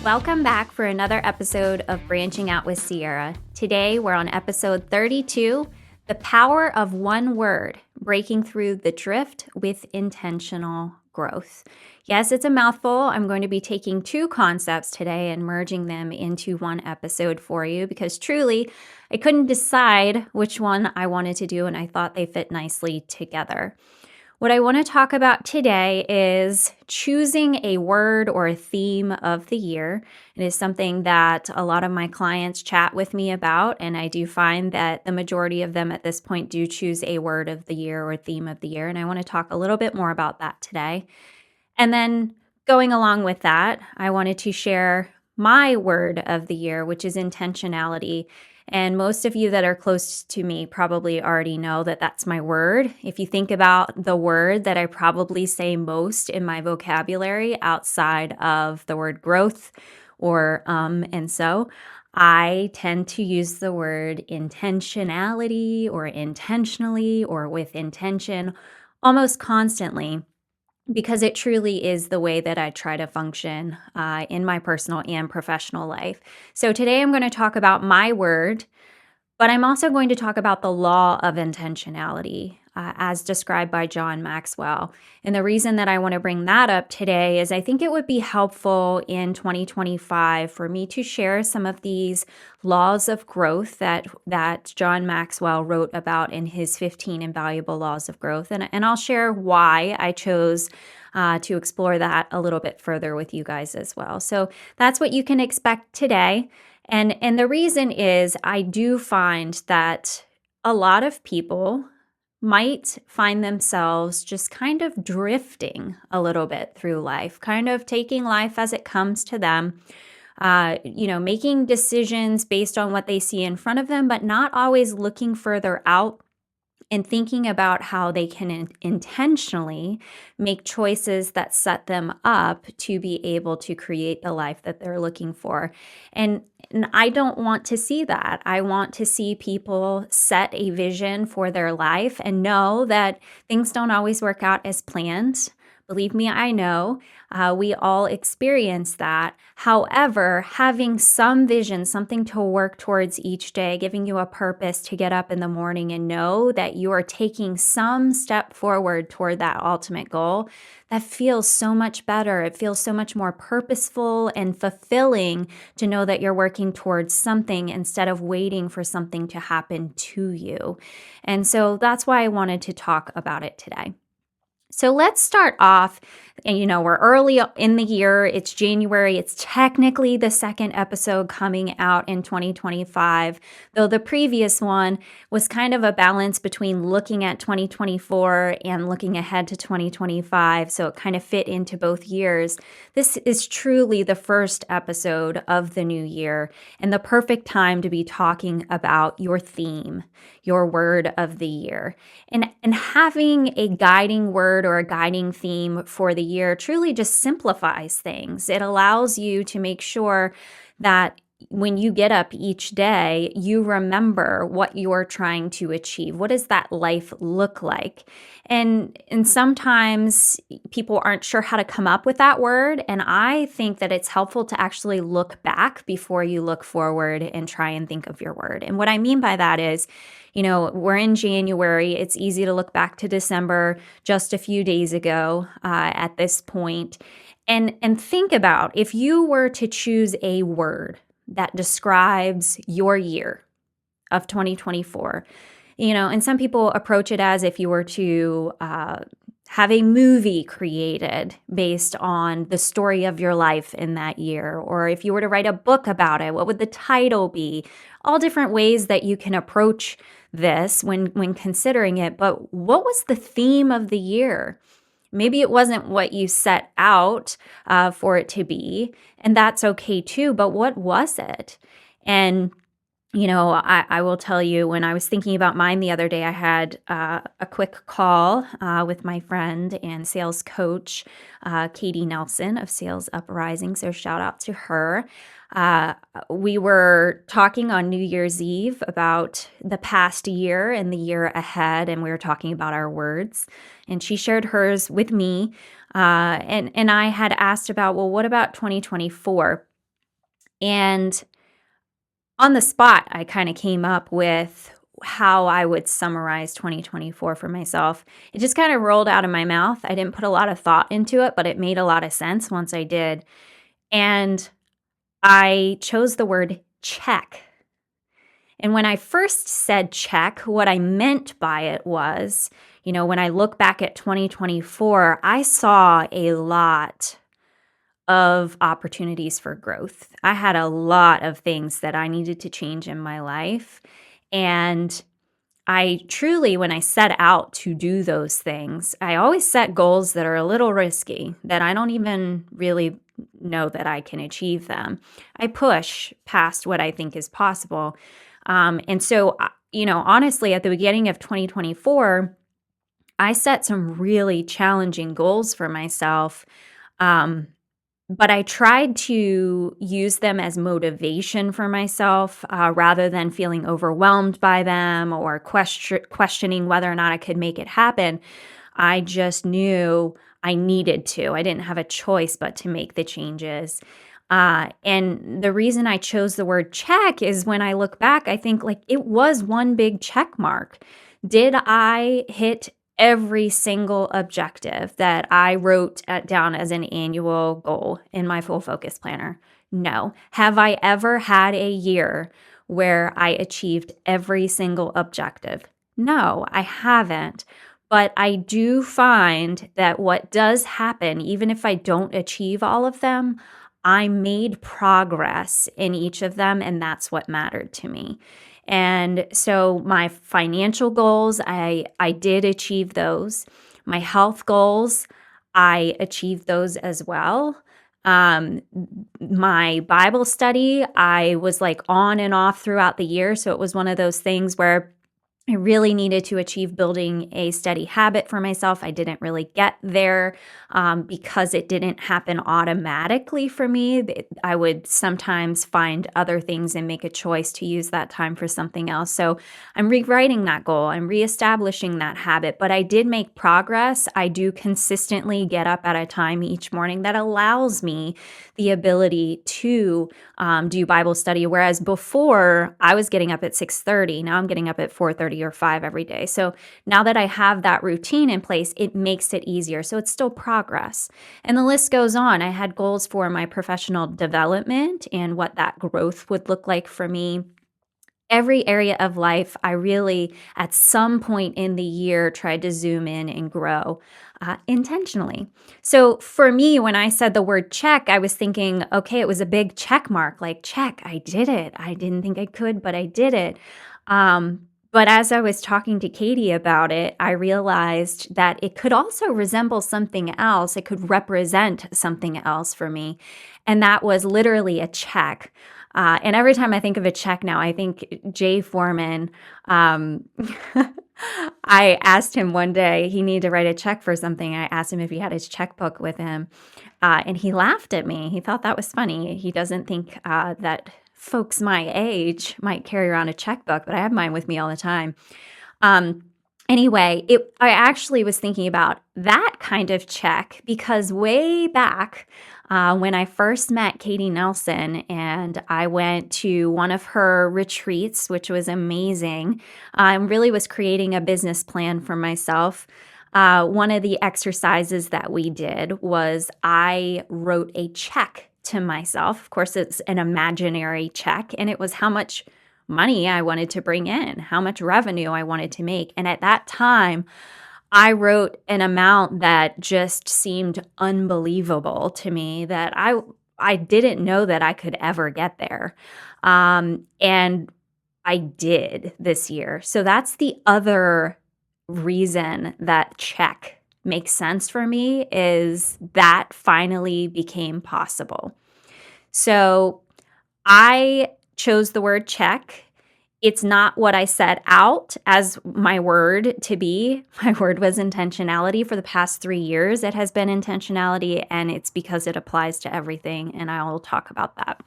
Welcome back for another episode of Branching Out with Sierra. Today we're on episode 32, The Power of One Word, Breaking Through the Drift with Intentional Growth. Yes, it's a mouthful. I'm going to be taking two concepts today and merging them into one episode for you because truly I couldn't decide which one I wanted to do and I thought they fit nicely together. What I want to talk about today is choosing a word or a theme of the year. It is something that a lot of my clients chat with me about, and I do find that the majority of them at this point do choose a word of the year or theme of the year, and I want to talk a little bit more about that today. And then going along with that, I wanted to share my word of the year, which is intentionality. And most of you that are close to me probably already know that that's my word. If you think about the word that I probably say most in my vocabulary outside of the word growth or and so, I tend to use the word intentionality or intentionally or with intention almost constantly, because it truly is the way that I try to function in my personal and professional life. So today I'm going to talk about my word, but I'm also going to talk about the law of intentionality as described by John Maxwell. And the reason that I want to bring that up today is I think it would be helpful in 2025 for me to share some of these laws of growth that John Maxwell wrote about in his 15 Invaluable Laws of Growth. And I'll share why I chose to explore that a little bit further with you guys as well. So that's what you can expect today. And the reason is I do find that a lot of people might find themselves just kind of drifting a little bit through life, kind of taking life as it comes to them, making decisions based on what they see in front of them, but not always looking further out and thinking about how they can intentionally make choices that set them up to be able to create the life that they're looking for. And I don't want to see that. I want to see people set a vision for their life and know that things don't always work out as planned. Believe me, I know. We all experience that. However, having some vision, something to work towards each day, giving you a purpose to get up in the morning and know that you are taking some step forward toward that ultimate goal, that feels so much better. It feels so much more purposeful and fulfilling to know that you're working towards something instead of waiting for something to happen to you. And so that's why I wanted to talk about it today. So let's start off, and we're early in the year. It's January. It's technically the second episode coming out in 2025, though the previous one was kind of a balance between looking at 2024 and looking ahead to 2025, so it kind of fit into both years. This is truly the first episode of the new year and the perfect time to be talking about your theme, your word of the year. And having a guiding word or a guiding theme for the year truly just simplifies things. It allows you to make sure that when you get up each day, you remember what you're trying to achieve. What does that life look like? And sometimes people aren't sure how to come up with that word. And I think that it's helpful to actually look back before you look forward and try and think of your word. And what I mean by that is, we're in January. It's easy to look back to December, just a few days ago at this point, and think about if you were to choose a word that describes your year of 2024. And some people approach it as if you were to have a movie created based on the story of your life in that year, or if you were to write a book about it, what would the title be? All different ways that you can approach this when considering it. But what was the theme of the year? Maybe it wasn't what you set out for it to be, and that's okay too, but what was it? And I will tell you, when I was thinking about mine the other day, I had a quick call with my friend and sales coach, Katie Nelson of Sales Uprising. So shout out to her. We were talking on New Year's Eve about the past year and the year ahead, and we were talking about our words. And she shared hers with me, and I had asked about, well, what about 2024? And on the spot, I kind of came up with how I would summarize 2024 for myself. It just kind of rolled out of my mouth. I didn't put a lot of thought into it, but it made a lot of sense once I did. And I chose the word check. And when I first said check, what I meant by it was, when I look back at 2024, I saw a lot of opportunities for growth. I had a lot of things that I needed to change in my life. And I truly, when I set out to do those things, I always set goals that are a little risky, that I don't even really know that I can achieve them. I push past what I think is possible. And so, honestly, at the beginning of 2024, I set some really challenging goals for myself. But I tried to use them as motivation for myself rather than feeling overwhelmed by them or questioning whether or not I could make it happen. I just knew I needed to. I didn't have a choice but to make the changes. And the reason I chose the word check is when I look back, I think like it was one big check mark. Did I hit every single objective that I wrote down as an annual goal in my full focus planner? No. Have I ever had a year where I achieved every single objective? No, I haven't. But I do find that what does happen, even if I don't achieve all of them, I made progress in each of them, and that's what mattered to me. And so my financial goals, I did achieve those. My health goals, I achieved those as well. My Bible study, I was like on and off throughout the year. So it was one of those things where I really needed to achieve building a steady habit for myself. I didn't really get there because it didn't happen automatically for me. I would sometimes find other things and make a choice to use that time for something else. So I'm rewriting that goal. I'm reestablishing that habit, but I did make progress. I do consistently get up at a time each morning that allows me the ability to do Bible study. Whereas before I was getting up at 6:30, now I'm getting up at 4:30 or 5 every day. So now that I have that routine in place, it makes it easier. So it's still progress. And the list goes on. I had goals for my professional development and what that growth would look like for me. Every area of life, I really, at some point in the year, tried to zoom in and grow intentionally. So for me, when I said the word check, I was thinking, okay, it was a big check mark, like check, I did it. I didn't think I could, but I did it. But as I was talking to Katie about it, I realized that it could also resemble something else. It could represent something else for me. And that was literally a check. And every time I think of a check now, I think Jay Foreman. I asked him one day, he needed to write a check for something. I asked him if he had his checkbook with him. And he laughed at me. He thought that was funny. He doesn't think that folks my age might carry around a checkbook, but I have mine with me all the time. Anyway, I actually was thinking about that kind of check because way back when I first met Katie Nelson and I went to one of her retreats, which was amazing, I really was creating a business plan for myself. One of the exercises that we did was I wrote a check to myself. Of course, it's an imaginary check, and it was how much money I wanted to bring in, how much revenue I wanted to make. And at that time, I wrote an amount that just seemed unbelievable to me that I didn't know that I could ever get there. And I did this year. So that's the other reason that check makes sense for me is that finally became possible. So I chose the word check. It's not what I set out as my word to be. My word was intentionality. For the past 3 years, it has been intentionality, and it's because it applies to everything, and I will talk about that.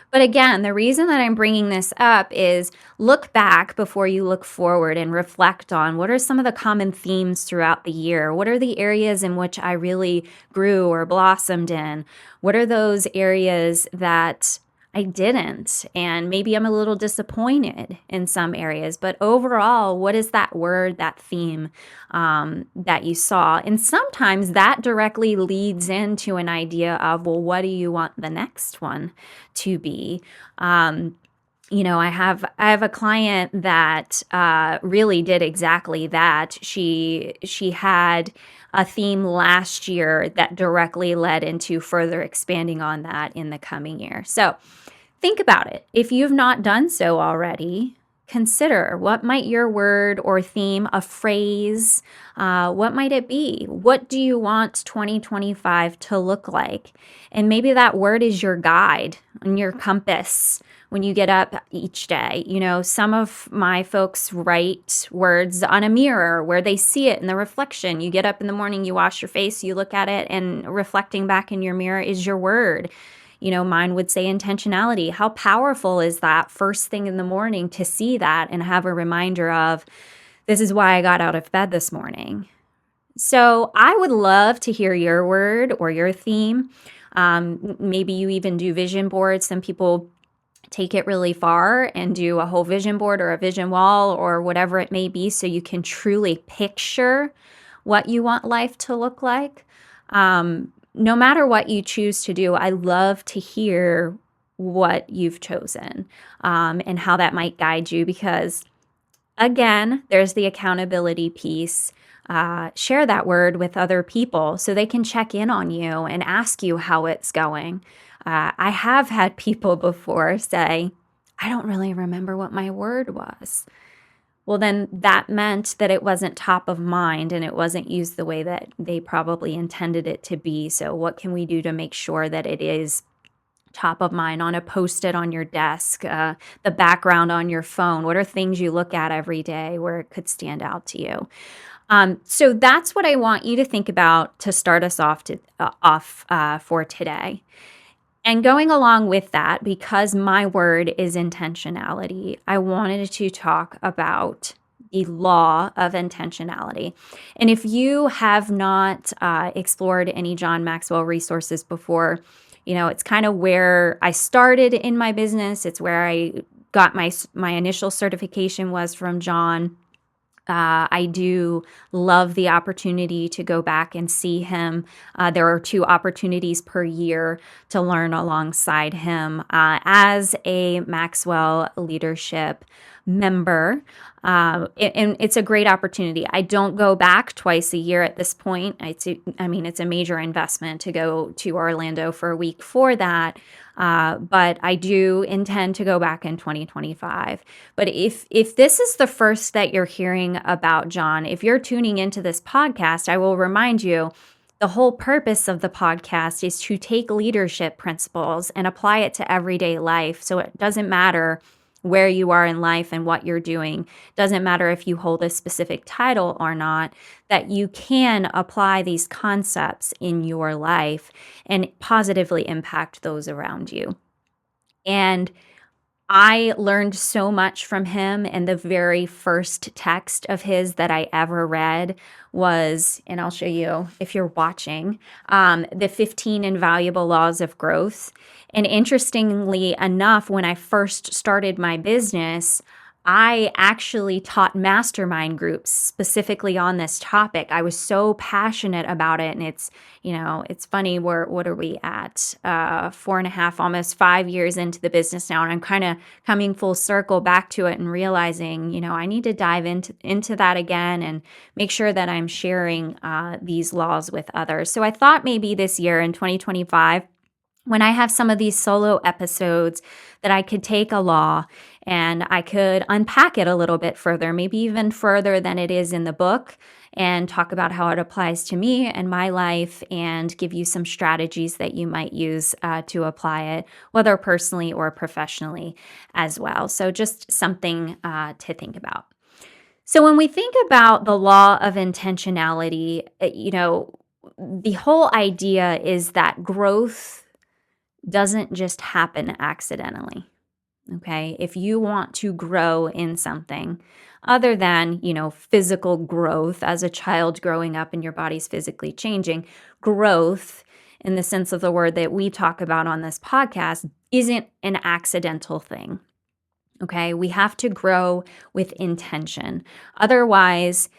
But again, the reason that I'm bringing this up is look back before you look forward and reflect on what are some of the common themes throughout the year? What are the areas in which I really grew or blossomed in? What are those areas that I didn't. And maybe I'm a little disappointed in some areas. But overall, what is that word, that theme that you saw? And sometimes that directly leads into an idea of, well, what do you want the next one to be? I have a client that really did exactly that. She had a theme last year that directly led into further expanding on that in the coming year. So think about it. If you've not done so already, consider what might your word or theme, a phrase, what might it be? What do you want 2025 to look like? And maybe that word is your guide and your compass when you get up each day. Some of my folks write words on a mirror where they see it in the reflection. You get up in the morning, you wash your face, you look at it, and reflecting back in your mirror is your word. Mine would say intentionality. How powerful is that first thing in the morning to see that and have a reminder of, this is why I got out of bed this morning. So I would love to hear your word or your theme. Maybe you even do vision boards. Some people take it really far and do a whole vision board or a vision wall or whatever it may be, so you can truly picture what you want life to look like. No matter what you choose to do, I love to hear what you've chosen and how that might guide you, because again, there's the accountability piece. Share that word with other people so they can check in on you and ask you how it's going. I have had people before say, I don't really remember what my word was. Well, then that meant that it wasn't top of mind and it wasn't used the way that they probably intended it to be. So what can we do to make sure that it is top of mind on a Post-it on your desk, the background on your phone? What are things you look at every day where it could stand out to you? So that's what I want you to think about to start us off for today. And going along with that, because my word is intentionality, I wanted to talk about the law of intentionality. And if you have not explored any John Maxwell resources before, it's kind of where I started in my business. It's where I got my initial certification was from John. I do love the opportunity to go back and see him. There are 2 opportunities per year to learn alongside him as a Maxwell leadership member. And it's a great opportunity. I don't go back twice a year at this point. It's a major investment to go to Orlando for a week for that. But I do intend to go back in 2025. But if this is the first that you're hearing about John, if you're tuning into this podcast, I will remind you, the whole purpose of the podcast is to take leadership principles and apply it to everyday life. So it doesn't matter where you are in life and what you're doing. Doesn't matter if you hold a specific title or not, that you can apply these concepts in your life and positively impact those around you. And I learned so much from him, and the very first text of his that I ever read was, and I'll show you if you're watching, the 15 Invaluable Laws of Growth. And interestingly enough, when I first started my business, I actually taught mastermind groups specifically on this topic. I was so passionate about it. And it's funny, what are we at? 4.5, almost 5 years into the business now. And I'm kind of coming full circle back to it and realizing, I need to dive into that again and make sure that I'm sharing these laws with others. So I thought maybe this year in 2025, when I have some of these solo episodes, that I could take a law and I could unpack it a little bit further, maybe even further than it is in the book, and talk about how it applies to me and my life, and give you some strategies that you might use to apply it, whether personally or professionally as well. So just something to think about. So when we think about the law of intentionality, the whole idea is that growth doesn't just happen accidentally. Okay. If you want to grow in something other than, physical growth as a child growing up and your body's physically changing, growth in the sense of the word that we talk about on this podcast isn't an accidental thing. Okay, we have to grow with intention. Otherwise,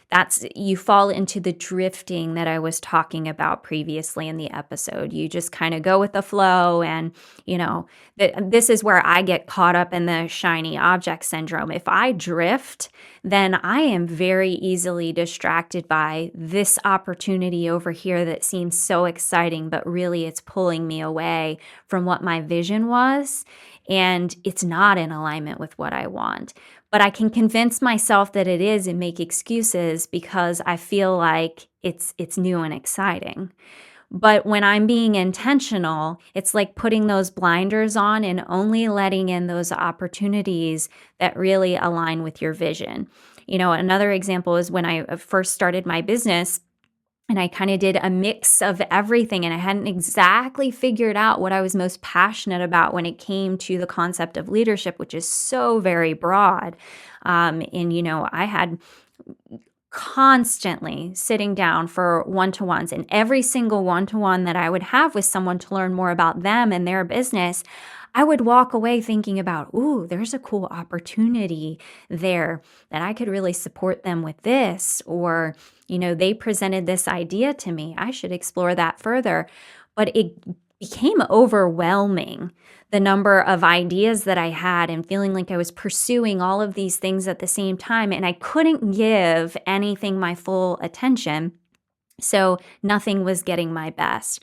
you fall into the drifting that I was talking about previously in the episode. You just kind of go with the flow, and this is where I get caught up in the shiny object syndrome. If I drift, then I am very easily distracted by this opportunity over here that seems so exciting, but really it's pulling me away from what my vision was. And it's not in alignment with what I want. But I can convince myself that it is and make excuses because I feel like it's new and exciting. But when I'm being intentional, it's like putting those blinders on and only letting in those opportunities that really align with your vision. Another example is when I first started my business. And I kind of did a mix of everything, and I hadn't exactly figured out what I was most passionate about when it came to the concept of leadership, which is so very broad. I had constantly sitting down for one-to-ones, and every single one-to-one that I would have with someone to learn more about them and their business, I would walk away thinking about, ooh, there's a cool opportunity there that I could really support them with this, or, they presented this idea to me. I should explore that further. But it became overwhelming, the number of ideas that I had, and feeling like I was pursuing all of these things at the same time, and I couldn't give anything my full attention. So nothing was getting my best.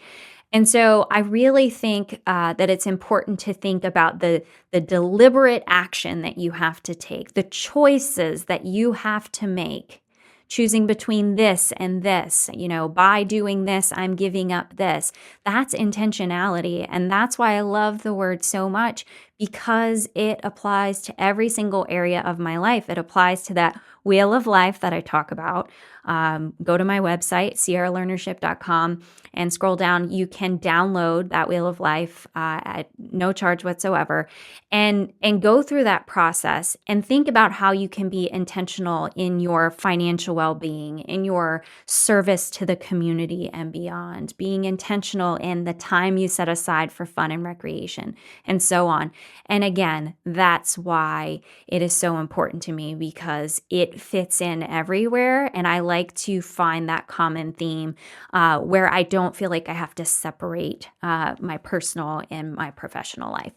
And so I really think that it's important to think about the deliberate action that you have to take, the choices that you have to make, choosing between this and this. By doing this, I'm giving up this. That's intentionality. And that's why I love the word so much, because it applies to every single area of my life. It applies to that wheel of life that I talk about. Go to my website, sierralearnership.com, and scroll down. You can download that wheel of life at no charge whatsoever, and go through that process and think about how you can be intentional in your financial well-being, in your service to the community and beyond, being intentional in the time you set aside for fun and recreation, and so on. And again, that's why it is so important to me, because it fits in everywhere, and I like to find that common theme where I don't feel like I have to separate my personal and my professional life.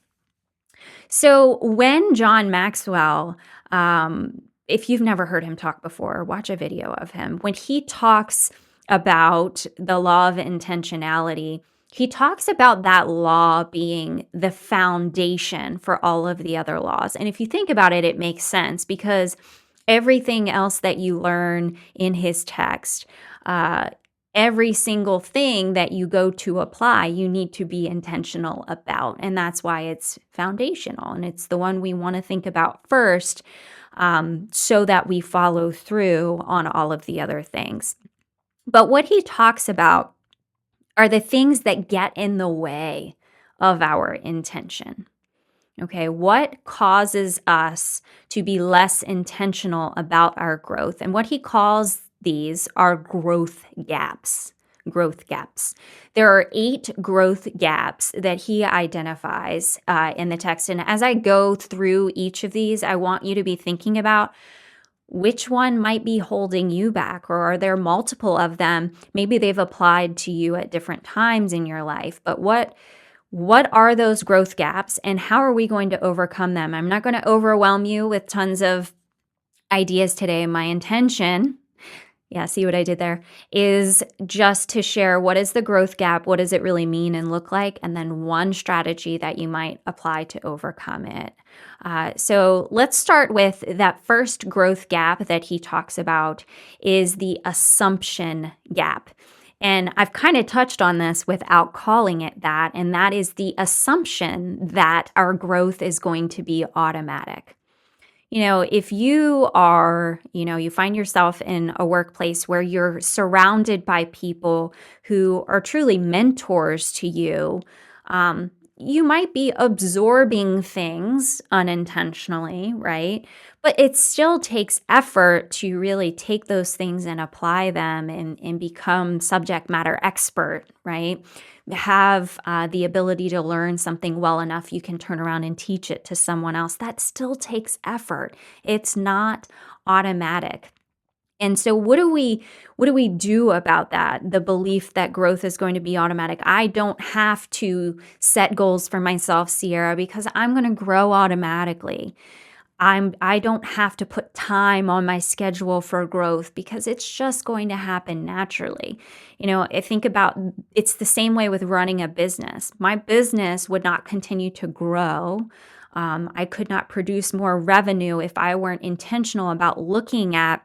So when John Maxwell, if you've never heard him talk before, watch a video of him. When he talks about the law of intentionality, he talks about that law being the foundation for all of the other laws. And if you think about it, it makes sense, because everything else that you learn in his text, every single thing that you go to apply, you need to be intentional about. And that's why it's foundational. And it's the one we want to think about first, so that we follow through on all of the other things. But what he talks about are the things that get in the way of our intention. Okay, what causes us to be less intentional about our growth? And what he calls these are growth gaps. Growth gaps. There are 8 growth gaps that he identifies in the text. And as I go through each of these, I want you to be thinking about which one might be holding you back, or are there multiple of them? Maybe they've applied to you at different times in your life, but what are those growth gaps, and how are we going to overcome them? I'm not going to overwhelm you with tons of ideas today. My intention, see what I did there, is just to share what is the growth gap, what does it really mean and look like, and then one strategy that you might apply to overcome it. So let's start with that first growth gap that he talks about, is the assumption gap. And I've kind of touched on this without calling it that, and that is the assumption that our growth is going to be automatic. If you are, you find yourself in a workplace where you're surrounded by people who are truly mentors to you, you might be absorbing things unintentionally, right? But it still takes effort to really take those things and apply them and become subject matter expert, right? have the ability to learn something well enough, you can turn around and teach it to someone else. That still takes effort. It's not automatic. And so what do we do about that? The belief that growth is going to be automatic. I don't have to set goals for myself, Sierra, because I'm going to grow automatically. I don't have to put time on my schedule for growth because it's just going to happen naturally. I think about it's the same way with running a business. My business would not continue to grow. I could not produce more revenue if I weren't intentional about looking at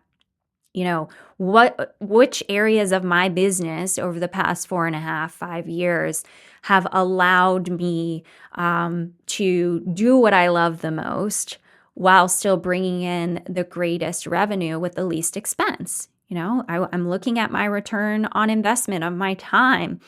which areas of my business over the past 4.5, 5 years have allowed me to do what I love the most while still bringing in the greatest revenue with the least expense. I'm looking at my return on investment of my time.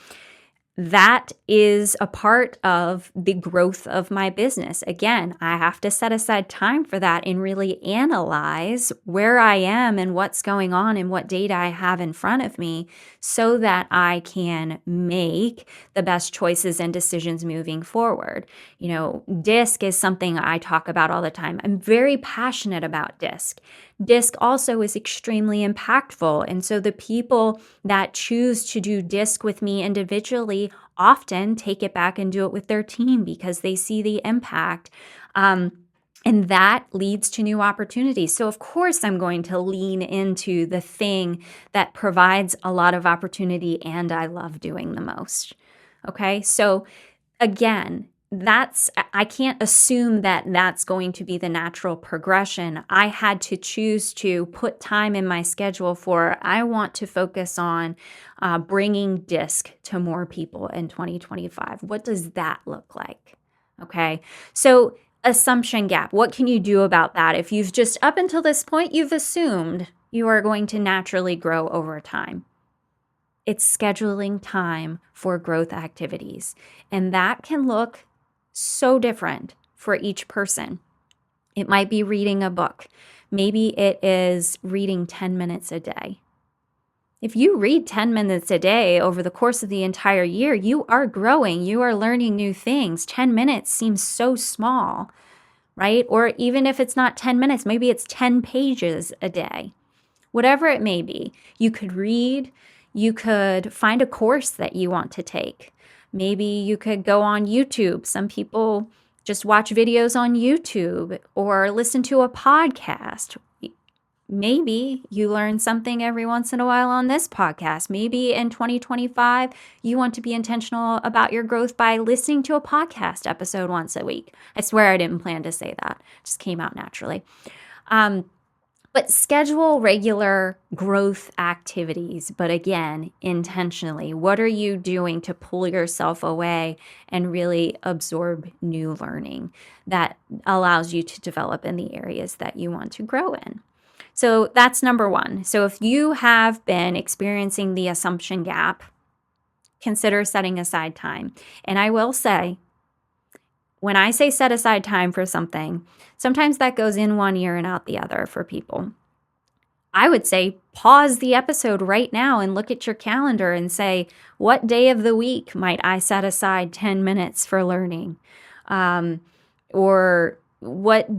That is a part of the growth of my business. Again, I have to set aside time for that and really analyze where I am and what's going on and what data I have in front of me so that I can make the best choices and decisions moving forward. DISC is something I talk about all the time. I'm very passionate about DISC. DISC also is extremely impactful. And so the people that choose to do DISC with me individually often take it back and do it with their team because they see the impact. And that leads to new opportunities. So of course, I'm going to lean into the thing that provides a lot of opportunity and I love doing the most. Okay. So again, I can't assume that that's going to be the natural progression. I had to choose to put time in my schedule I want to focus on bringing DISC to more people in 2025. What does that look like? Okay. So assumption gap. What can you do about that? If you've just up until this point, you've assumed you are going to naturally grow over time. It's scheduling time for growth activities. And that can look so different for each person. It might be reading a book. Maybe it is reading 10 minutes a day. If you read 10 minutes a day over the course of the entire year, you are growing, you are learning new things. 10 minutes seems so small, right? Or even if it's not 10 minutes, maybe it's 10 pages a day. Whatever it may be, you could read, you could find a course that you want to take. Maybe you could go on YouTube. Some people just watch videos on YouTube or listen to a podcast. Maybe you learn something every once in a while on this podcast. Maybe in 2025, you want to be intentional about your growth by listening to a podcast episode once a week. I swear I didn't plan to say that. It just came out naturally. But schedule regular growth activities, but again, intentionally. What are you doing to pull yourself away and really absorb new learning that allows you to develop in the areas that you want to grow in? So that's number one. So if you have been experiencing the assumption gap, consider setting aside time. And I will say, when I say set aside time for something, sometimes that goes in one ear and out the other for people. I would say pause the episode right now and look at your calendar and say, what day of the week might I set aside 10 minutes for learning? Or what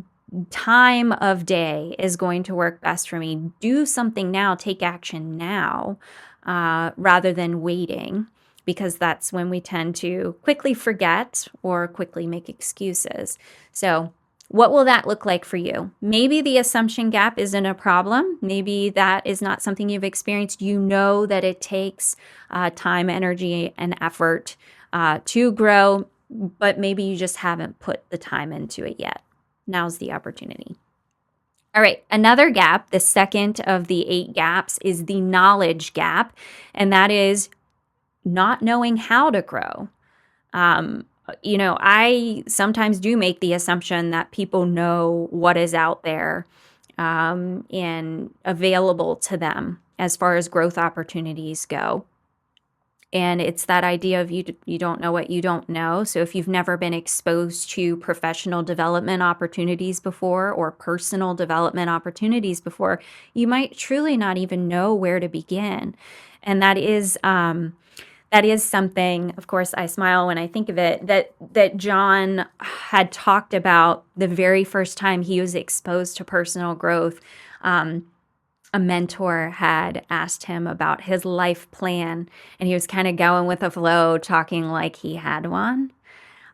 time of day is going to work best for me? Do something now, take action now, rather than waiting, because that's when we tend to quickly forget or quickly make excuses. So what will that look like for you? Maybe the assumption gap isn't a problem. Maybe that is not something you've experienced. You know that it takes time, energy, and effort to grow, but maybe you just haven't put the time into it yet. Now's the opportunity. All right, another gap, the second of the 8 gaps, is the knowledge gap, and that is not knowing how to grow. I sometimes do make the assumption that people know what is out there and available to them as far as growth opportunities go. And it's that idea of you don't know what you don't know. So if you've never been exposed to professional development opportunities before or personal development opportunities before, you might truly not even know where to begin. And that is that is something, of course, I smile when I think of it, that John had talked about the very first time he was exposed to personal growth. A mentor had asked him about his life plan, and he was kind of going with the flow, talking like he had one.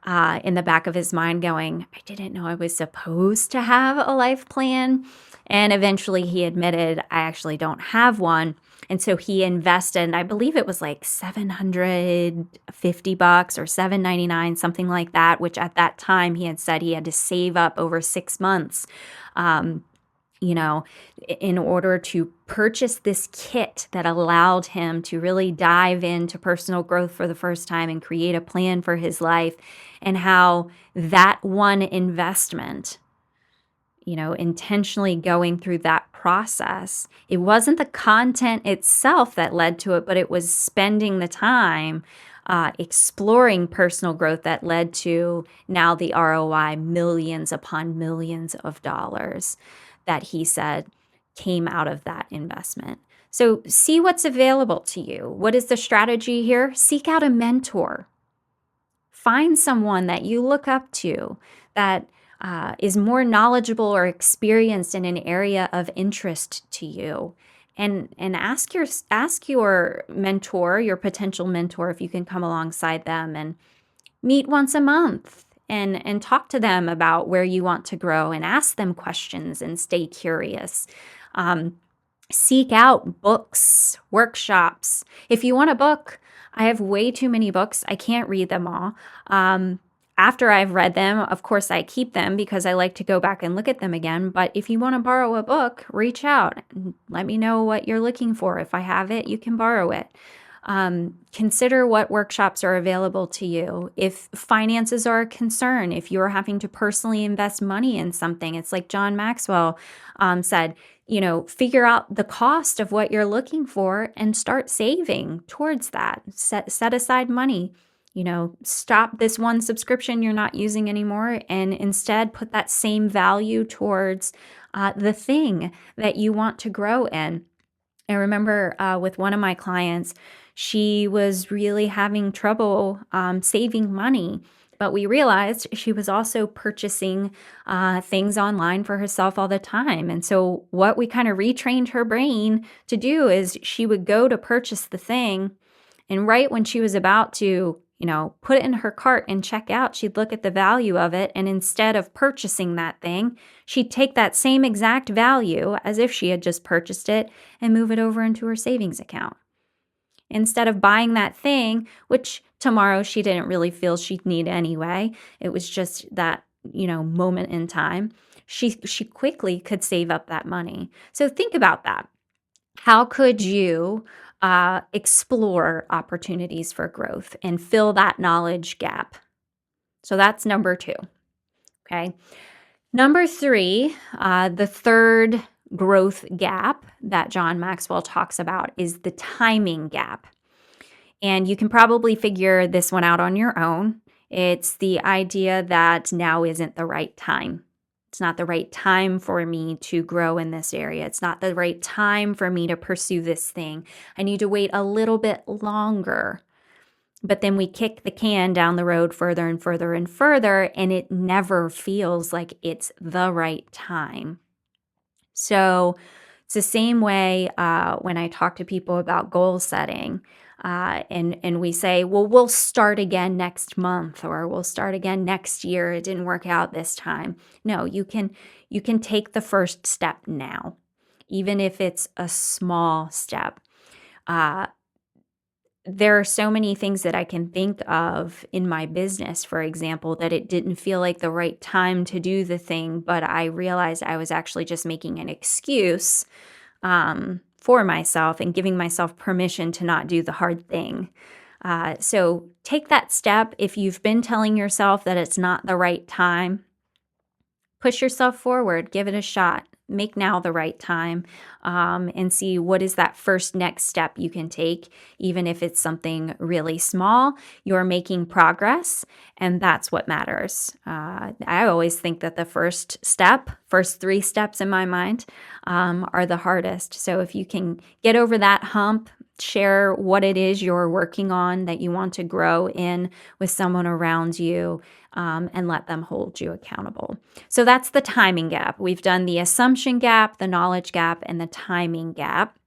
In the back of his mind, going, I didn't know I was supposed to have a life plan. And eventually he admitted, I actually don't have one. And so he invested, and I believe it was like $750 or $799, something like that, which at that time he had said he had to save up over 6 months. You know, in order to purchase this kit that allowed him to really dive into personal growth for the first time and create a plan for his life, and how that one investment, intentionally going through that process, it wasn't the content itself that led to it, but it was spending the time exploring personal growth that led to now the ROI, millions upon millions of dollars that he said came out of that investment. So see what's available to you. What is the strategy here? Seek out a mentor. Find someone that you look up to that is more knowledgeable or experienced in an area of interest to you. And ask your mentor, your potential mentor, if you can come alongside them and meet once a month and talk to them about where you want to grow and ask them questions and stay curious. Seek out books, workshops. If you want a book, I have way too many books. I can't read them all. After I've read them, of course, I keep them because I like to go back and look at them again. But if you want to borrow a book, reach out. Let me know what you're looking for. If I have it, you can borrow it. Consider what workshops are available to you. If finances are a concern, if you're having to personally invest money in something, it's like John Maxwell said, figure out the cost of what you're looking for and start saving towards that. Set aside money. Stop this one subscription you're not using anymore and instead put that same value towards the thing that you want to grow in. I remember with one of my clients, she was really having trouble saving money, but we realized she was also purchasing things online for herself all the time. And so what we kind of retrained her brain to do is she would go to purchase the thing, and right when she was about to put it in her cart and check out, she'd look at the value of it. And instead of purchasing that thing, she'd take that same exact value as if she had just purchased it and move it over into her savings account. Instead of buying that thing, which tomorrow she didn't really feel she'd need anyway, it was just that, moment in time, she quickly could save up that money. So think about that. How could you explore opportunities for growth and fill that knowledge gap? So that's number 2. Okay. Number 3, the third growth gap that John Maxwell talks about is the timing gap. And you can probably figure this one out on your own. It's the idea that now isn't the right time. It's not the right time for me to grow in this area. It's not the right time for me to pursue this thing. I need to wait a little bit longer. But then we kick the can down the road further and further and further, and it never feels like it's the right time. So it's the same way when I talk to people about goal setting. And we say, well, we'll start again next month, or we'll start again next year. It didn't work out this time. No, you can take the first step now, even if it's a small step. There are so many things that I can think of in my business, for example, that it didn't feel like the right time to do the thing, but I realized I was actually just making an excuse for myself and giving myself permission to not do the hard thing. So take that step. If you've been telling yourself that it's not the right time, push yourself forward, give it a shot. Make now the right time, and see what is that first next step you can take. Even if it's something really small, you're making progress, and that's what matters. I always think that the first 3 steps in my mind, are the hardest. So if you can get over that hump, Share what it is you're working on that you want to grow in with someone around you, and let them hold you accountable. So that's the timing gap. We've done the assumption gap, the knowledge gap, and the timing gap.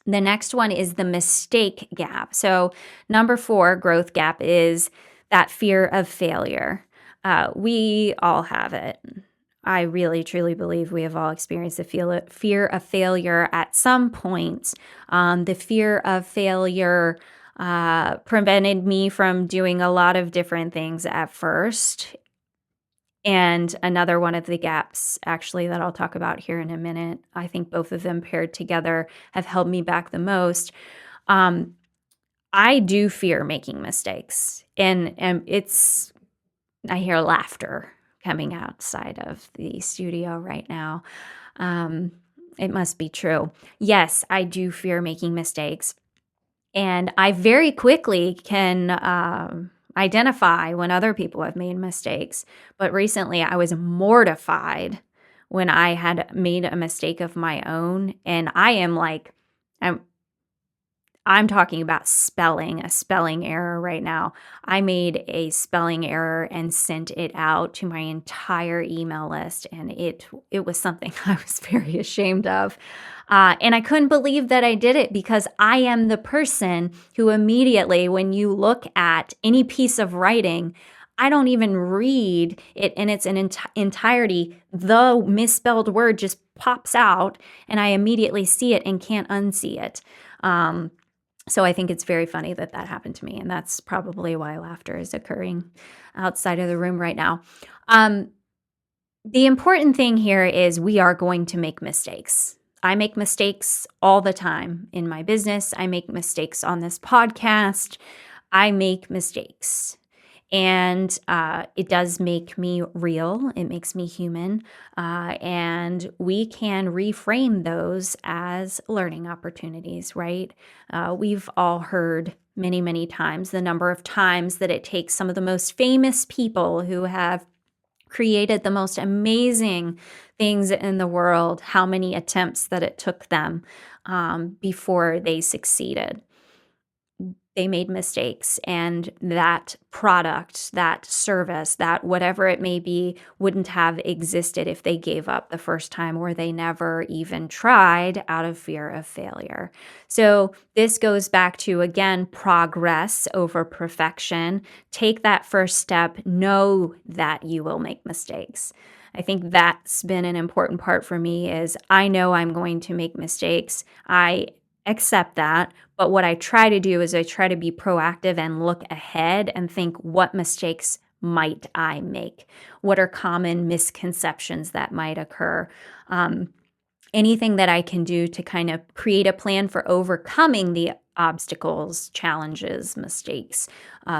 The next one is the mistake gap. So number 4, growth gap, is that fear of failure. We all have it. I really, truly believe we have all experienced the fear of failure at some point. The fear of failure prevented me from doing a lot of different things at first. And another one of the gaps, actually, that I'll talk about here in a minute, I think both of them paired together have held me back the most. I do fear making mistakes, and I hear laughter coming outside of the studio right now. It must be true. Yes, I do fear making mistakes, and I very quickly can identify when other people have made mistakes. But recently I was mortified when I had made a mistake of my own. And I'm talking about a spelling error right now. I made a spelling error and sent it out to my entire email list, and it was something I was very ashamed of. And I couldn't believe that I did it, because I am the person who immediately, when you look at any piece of writing, I don't even read it in its entirety. The misspelled word just pops out, and I immediately see it and can't unsee it. So I think it's very funny that happened to me, and that's probably why laughter is occurring outside of the room right now. The important thing here is we are going to make mistakes. I make mistakes all the time in my business. I make mistakes on this podcast. I make mistakes. And it does make me real. It makes me human. And we can reframe those as learning opportunities, right? We've all heard many, many times the number of times that it takes some of the most famous people who have created the most amazing things in the world, how many attempts that it took them before they succeeded. They made mistakes, and that product, that service, that whatever it may be, wouldn't have existed if they gave up the first time, or they never even tried out of fear of failure. So this goes back to, again, progress over perfection. Take that first step. Know that you will make mistakes. I think that's been an important part for me, is I know I'm going to make mistakes. I accept that. But what I try to do is I try to be proactive and look ahead and think, what mistakes might I make? What are common misconceptions that might occur? Anything that I can do to kind of create a plan for overcoming the obstacles, challenges, mistakes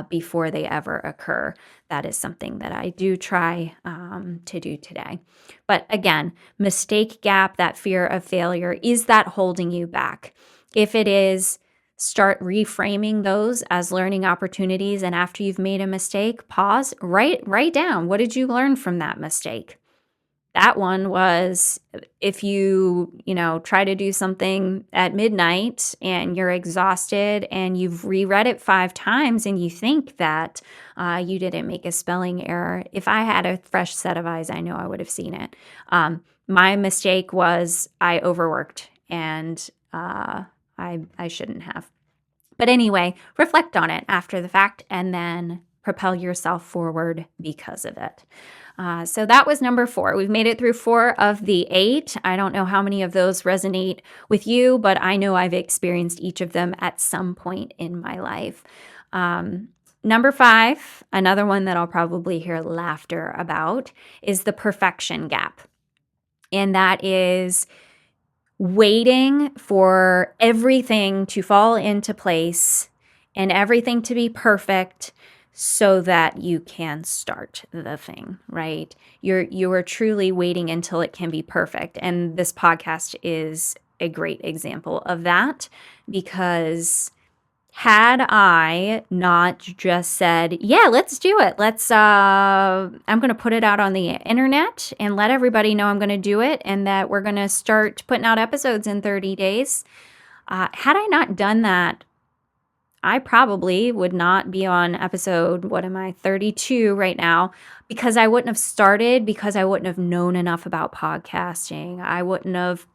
before they ever occur. That is something that I do try to do today. But again, mistake gap, that fear of failure, is that holding you back? If it is, start reframing those as learning opportunities. And after you've made a mistake, pause, write down, what did you learn from that mistake? That one was, if you try to do something at midnight and you're exhausted and you've reread it 5 times and you think that you didn't make a spelling error, if I had a fresh set of eyes, I know I would have seen it. My mistake was I overworked, and I shouldn't have. But anyway, reflect on it after the fact and then propel yourself forward because of it. So that was number 4. We've made it through 4 of the 8. I don't know how many of those resonate with you, but I know I've experienced each of them at some point in my life. Number 5, another one that I'll probably hear laughter about, is the perfection gap. And that is waiting for everything to fall into place and everything to be perfect so that you can start the thing, right? You are truly waiting until it can be perfect. And this podcast is a great example of that, because had I not just said, yeah, let's do it. I'm going to put it out on the internet and let everybody know I'm going to do it and that we're going to start putting out episodes in 30 days. Had I not done that, I probably would not be on episode, what am I, 32 right now, because I wouldn't have started, because I wouldn't have known enough about podcasting. I wouldn't have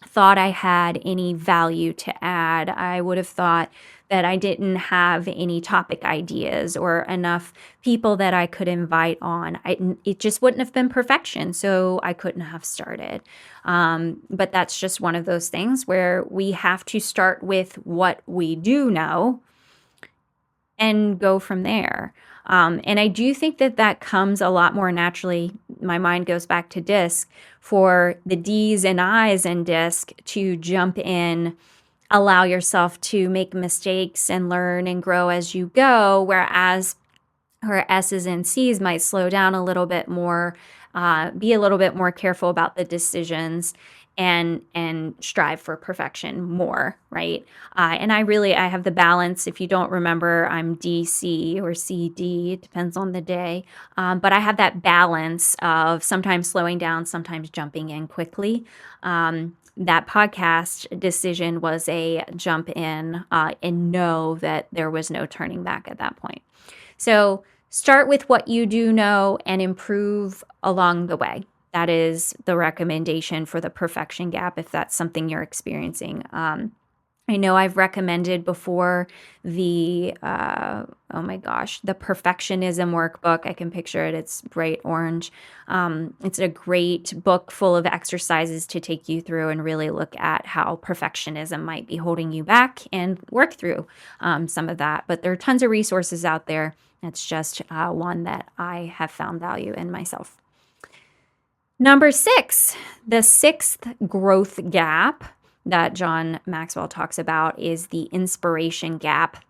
thought I had any value to add. I would have thought that I didn't have any topic ideas or enough people that I could invite on. It just wouldn't have been perfection, so I couldn't have started. But that's just one of those things where we have to start with what we do know and go from there. And I do think that that comes a lot more naturally. My mind goes back to DISC for the D's and I's in DISC to jump in, allow yourself to make mistakes and learn and grow as you go, whereas her S's and C's might slow down a little bit more, be a little bit more careful about the decisions and strive for perfection more, right? And I have the balance. If you don't remember, I'm DC or CD, it depends on the day. But I have that balance of sometimes slowing down, sometimes jumping in quickly. That podcast decision was a jump in and know that there was no turning back at that point. So start with what you do know and improve along the way. That is the recommendation for the perfection gap if that's something you're experiencing. I know I've recommended before the, the perfectionism workbook. I can picture it. It's bright orange. It's a great book full of exercises to take you through and really look at how perfectionism might be holding you back and work through some of that. But there are tons of resources out there. It's just one that I have found value in myself. Number 6, the 6th growth gap that John Maxwell talks about is the inspiration gap.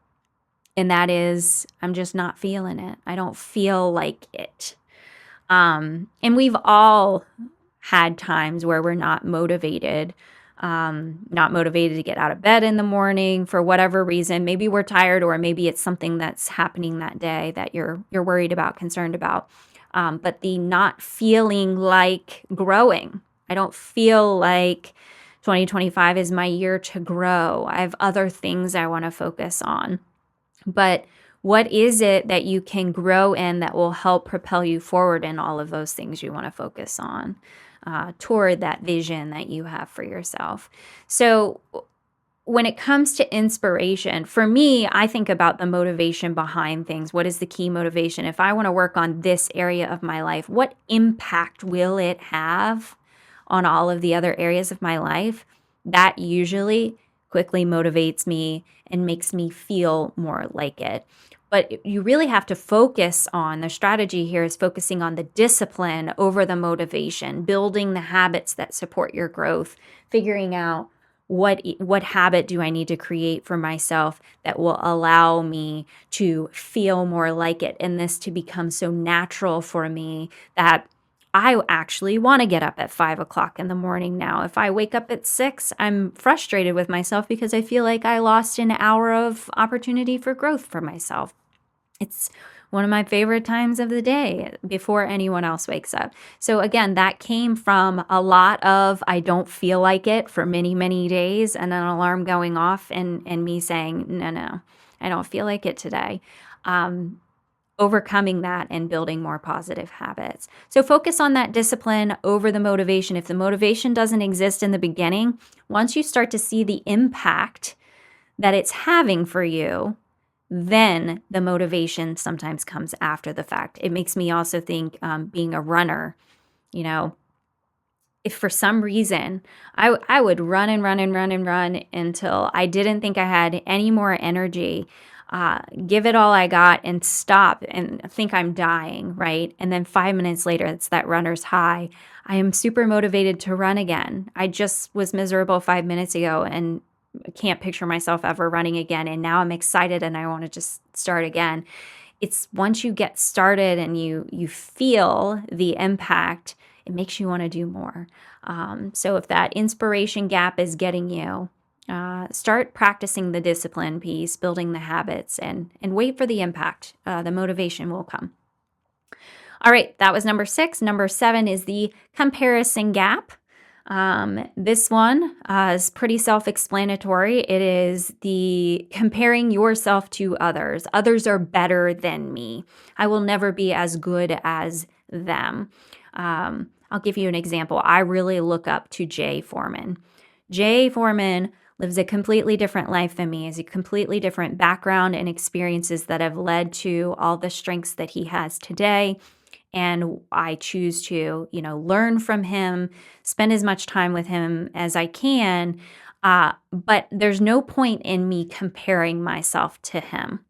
And that is, I'm just not feeling it. I don't feel like it. And we've all had times where we're not motivated to get out of bed in the morning for whatever reason. Maybe we're tired, or maybe it's something that's happening that day that you're worried about, concerned about. But the not feeling like growing. I don't feel like 2025 is my year to grow. I have other things I want to focus on. But what is it that you can grow in that will help propel you forward in all of those things you want to focus on toward that vision that you have for yourself? So when it comes to inspiration, for me, I think about the motivation behind things. What is the key motivation? If I want to work on this area of my life, what impact will it have on all of the other areas of my life? That usually quickly motivates me and makes me feel more like it. But you really have to focus on, the strategy here is focusing on the discipline over the motivation, building the habits that support your growth, figuring out what habit do I need to create for myself that will allow me to feel more like it, and this to become so natural for me that I actually want to get up at 5 o'clock in the morning now. If I wake up at 6, I'm frustrated with myself because I feel like I lost an hour of opportunity for growth for myself. It's one of my favorite times of the day before anyone else wakes up. So again, that came from a lot of I don't feel like it for many, many days, and an alarm going off and me saying, no, I don't feel like it today. Overcoming that and building more positive habits. So focus on that discipline over the motivation. If the motivation doesn't exist in the beginning, once you start to see the impact that it's having for you, then the motivation sometimes comes after the fact. It makes me also think being a runner, if for some reason I would run and run and run and run until I didn't think I had any more energy, give it all I got and stop and think I'm dying, right? And then 5 minutes later, it's that runner's high. I am super motivated to run again. I just was miserable 5 minutes ago and can't picture myself ever running again. And now I'm excited and I want to just start again. It's once you get started and you feel the impact, it makes you want to do more. So if that inspiration gap is getting you, start practicing the discipline piece, building the habits, and wait for the impact. The motivation will come. All right, that was number 6. Number 7 is the comparison gap. This one is pretty self-explanatory. It is the comparing yourself to others. Others are better than me. I will never be as good as them. I'll give you an example. I really look up to Jay Foreman. Jay Foreman lives a completely different life than me, has a completely different background and experiences that have led to all the strengths that he has today. And I choose to, learn from him, spend as much time with him as I can. But there's no point in me comparing myself to him.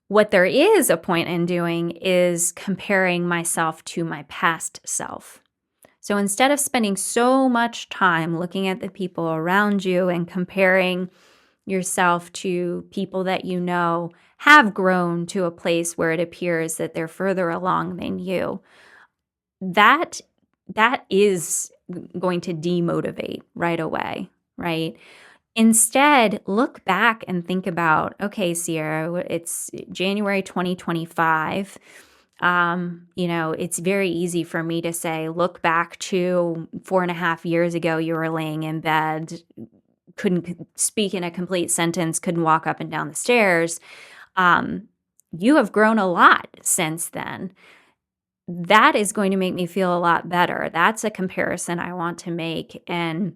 What there is a point in doing is comparing myself to my past self. So instead of spending so much time looking at the people around you and comparing yourself to people that you know have grown to a place where it appears that they're further along than you, that is going to demotivate right away, right? Instead, look back and think about, okay, Sierra, it's January 2025. It's very easy for me to say, look back to 4.5 years ago, you were laying in bed, couldn't speak in a complete sentence, couldn't walk up and down the stairs. You have grown a lot since then. That is going to make me feel a lot better. That's a comparison I want to make and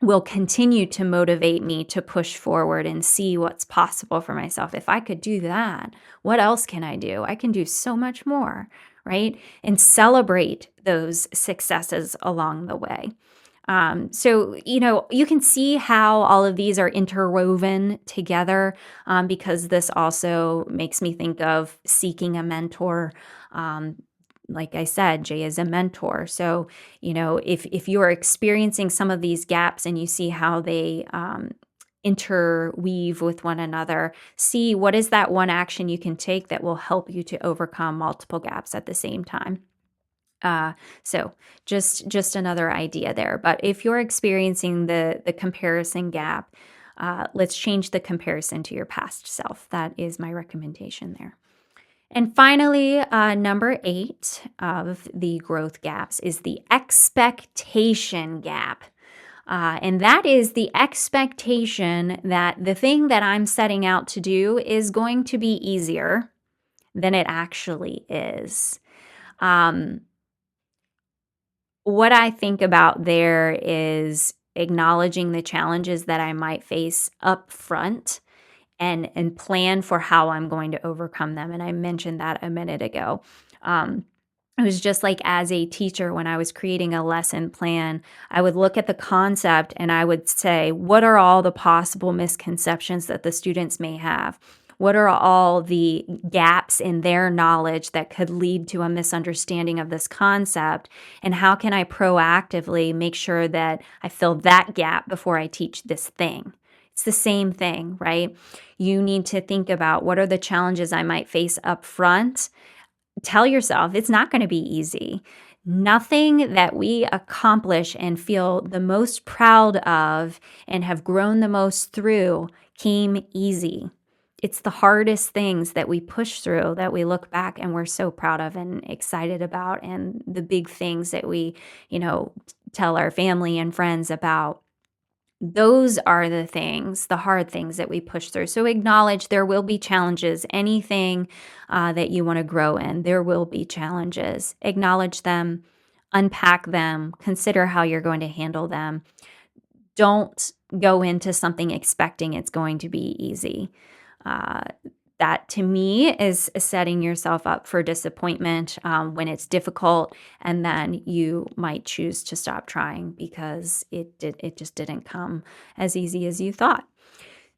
will continue to motivate me to push forward and see what's possible for myself. If I could do that, what else can I do? I can do so much more, right? And celebrate those successes along the way. So, you can see how all of these are interwoven together, because this also makes me think of seeking a mentor. Like I said, Jay is a mentor. So, if you're experiencing some of these gaps and you see how they interweave with one another, see what is that one action you can take that will help you to overcome multiple gaps at the same time. So just another idea there. But if you're experiencing the comparison gap, let's change the comparison to your past self. That is my recommendation there. And finally, number 8 of the growth gaps is the expectation gap. And that is the expectation that the thing that I'm setting out to do is going to be easier than it actually is. What I think about there is acknowledging the challenges that I might face up front and plan for how I'm going to overcome them. And I mentioned that a minute ago. It was just like as a teacher, when I was creating a lesson plan, I would look at the concept and I would say, what are all the possible misconceptions that the students may have? What are all the gaps in their knowledge that could lead to a misunderstanding of this concept? And how can I proactively make sure that I fill that gap before I teach this thing? It's the same thing, right? You need to think about what are the challenges I might face up front. Tell yourself it's not going to be easy. Nothing that we accomplish and feel the most proud of and have grown the most through came easy. It's the hardest things that we push through that we look back and we're so proud of and excited about, and the big things that we, tell our family and friends about. Those are the things, the hard things that we push through. So acknowledge there will be challenges. Anything that you want to grow in, there will be challenges. Acknowledge them, unpack them, consider how you're going to handle them. Don't go into something expecting it's going to be easy. That to me is setting yourself up for disappointment when it's difficult, and then you might choose to stop trying because it just didn't come as easy as you thought.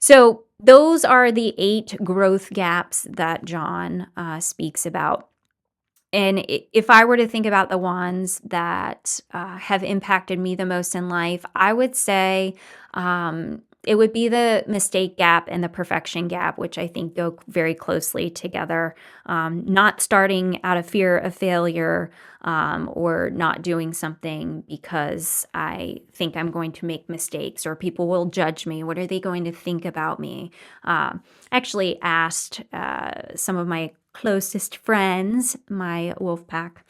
So those are the 8 growth gaps that John speaks about. And if I were to think about the ones that have impacted me the most in life, I would say it would be the mistake gap and the perfection gap, which I think go very closely together. Not starting out of fear of failure or not doing something because I think I'm going to make mistakes or people will judge me. What are they going to think about me? Actually asked some of my closest friends, my wolf pack,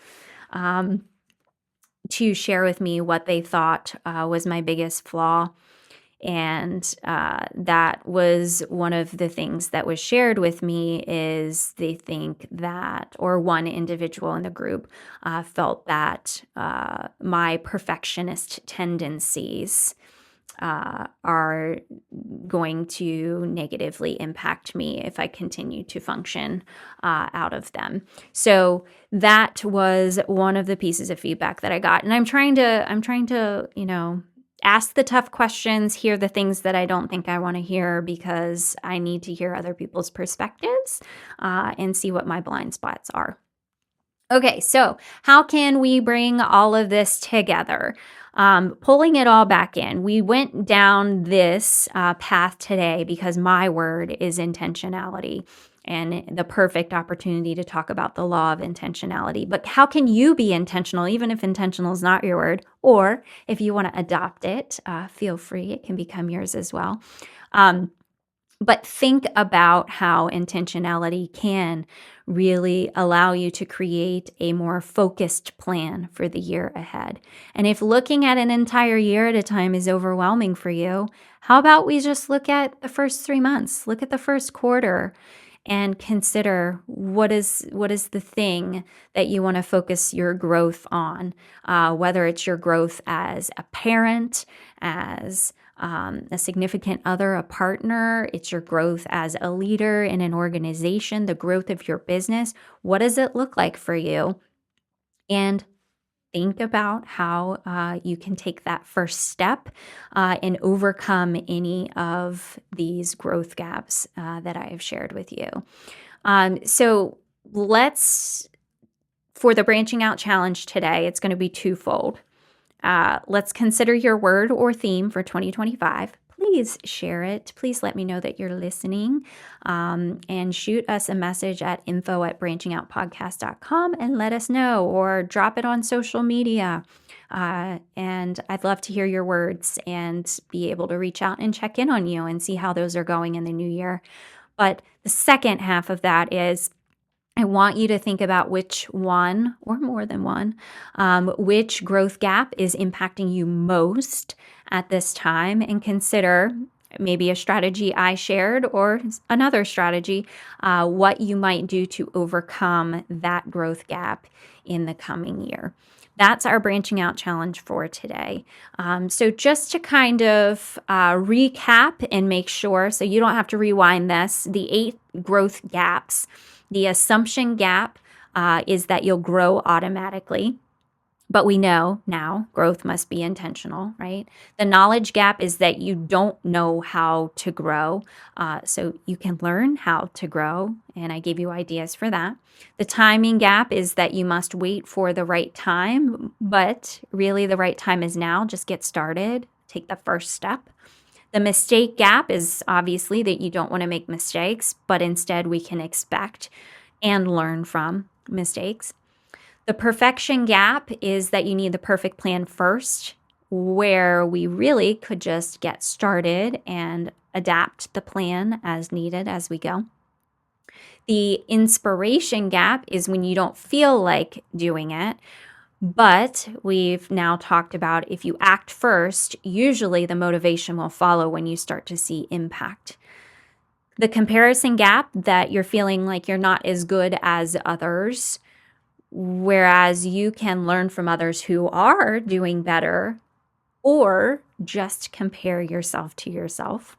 to share with me what they thought was my biggest flaw. And that was one of the things that was shared with me is they think that, or one individual in the group felt that my perfectionist tendencies are going to negatively impact me if I continue to function out of them. So that was one of the pieces of feedback that I got. And I'm trying to, ask the tough questions, hear the things that I don't think I want to hear because I need to hear other people's perspectives and see what my blind spots are. Okay, so how can we bring all of this together? Pulling it all back in. We went down this path today because my word is intentionality and the perfect opportunity to talk about the law of intentionality. But how can you be intentional, even if intentional is not your word? Or if you want to adopt it, feel free. It can become yours as well. But think about how intentionality can really allow you to create a more focused plan for the year ahead. And if looking at an entire year at a time is overwhelming for you, how about we just look at the first 3 months, look at the first quarter, and consider what is the thing that you want to focus your growth on, whether it's your growth as a parent, as a significant other, a partner, it's your growth as a leader in an organization, the growth of your business. What does it look like for you? And think about how you can take that first step and overcome any of these growth gaps that I have shared with you. So for the branching out challenge today, it's going to be twofold. Let's consider your word or theme for 2025. Please share it. Please let me know that you're listening and shoot us a message at info@branchingoutpodcast.com and let us know, or drop it on social media. And I'd love to hear your words and be able to reach out and check in on you and see how those are going in the new year. But the second half of that is I want you to think about which one, or more than one, which growth gap is impacting you most at this time, and consider maybe a strategy I shared or another strategy, what you might do to overcome that growth gap in the coming year. That's our branching out challenge for today. So just to kind of recap and make sure, so you don't have to rewind this, the 8 growth gaps. The assumption gap is that you'll grow automatically, but we know now growth must be intentional, right? The knowledge gap is that you don't know how to grow, so you can learn how to grow, and I gave you ideas for that. The timing gap is that you must wait for the right time, but really the right time is now. Just get started, take the first step. The mistake gap is obviously that you don't want to make mistakes, but instead we can expect and learn from mistakes. The perfection gap is that you need the perfect plan first, where we really could just get started and adapt the plan as needed as we go. The inspiration gap is when you don't feel like doing it. But we've now talked about if you act first, usually the motivation will follow when you start to see impact. The comparison gap, that you're feeling like you're not as good as others, whereas you can learn from others who are doing better, or just compare yourself to yourself.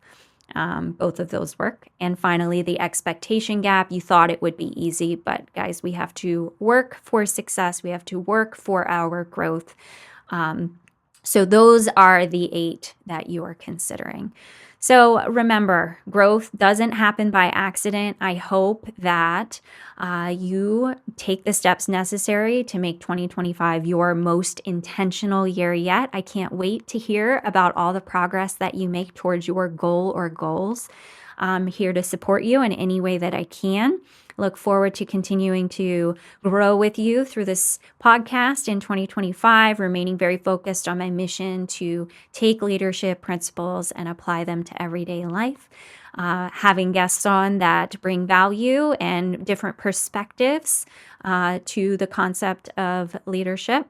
Both of those work. And finally, the expectation gap. You thought it would be easy, but guys, we have to work for success. We have to work for our growth. So those are the 8 that you are considering. So remember, growth doesn't happen by accident. I hope that you take the steps necessary to make 2025 your most intentional year yet. I can't wait to hear about all the progress that you make towards your goal or goals. I'm here to support you in any way that I can. Look forward to continuing to grow with you through this podcast in 2025, remaining very focused on my mission to take leadership principles and apply them to everyday life. Having guests on that bring value and different perspectives to the concept of leadership.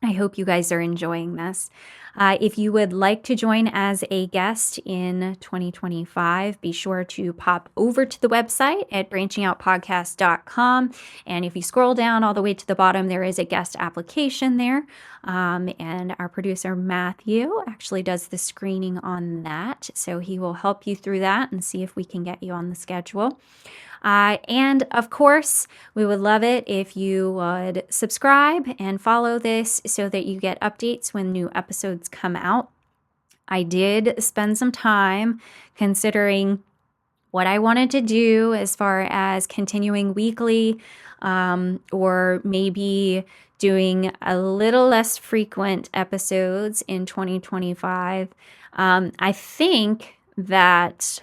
I hope you guys are enjoying this. If you would like to join as a guest in 2025, be sure to pop over to the website at branchingoutpodcast.com. And if you scroll down all the way to the bottom, there is a guest application there. And our producer, Matthew, actually does the screening on that. So he will help you through that and see if we can get you on the schedule. And of course, we would love it if you would subscribe and follow this so that you get updates when new episodes come out. I did spend some time considering what I wanted to do as far as continuing weekly, or maybe doing a little less frequent episodes in 2025. I think that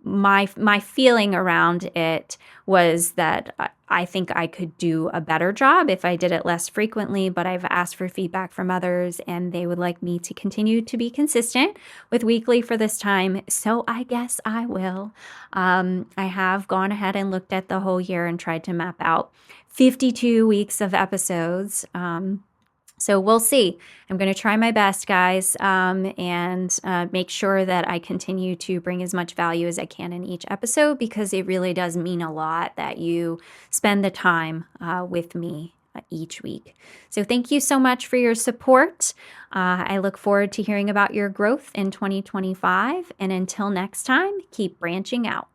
my feeling around it was that I think I could do a better job if I did it less frequently, but I've asked for feedback from others and they would like me to continue to be consistent with weekly for this time. So I guess I will. I have gone ahead and looked at the whole year and tried to map out 52 weeks of episodes. So we'll see. I'm going to try my best, guys, and make sure that I continue to bring as much value as I can in each episode, because it really does mean a lot that you spend the time with me each week. So thank you so much for your support. I look forward to hearing about your growth in 2025. And until next time, keep branching out.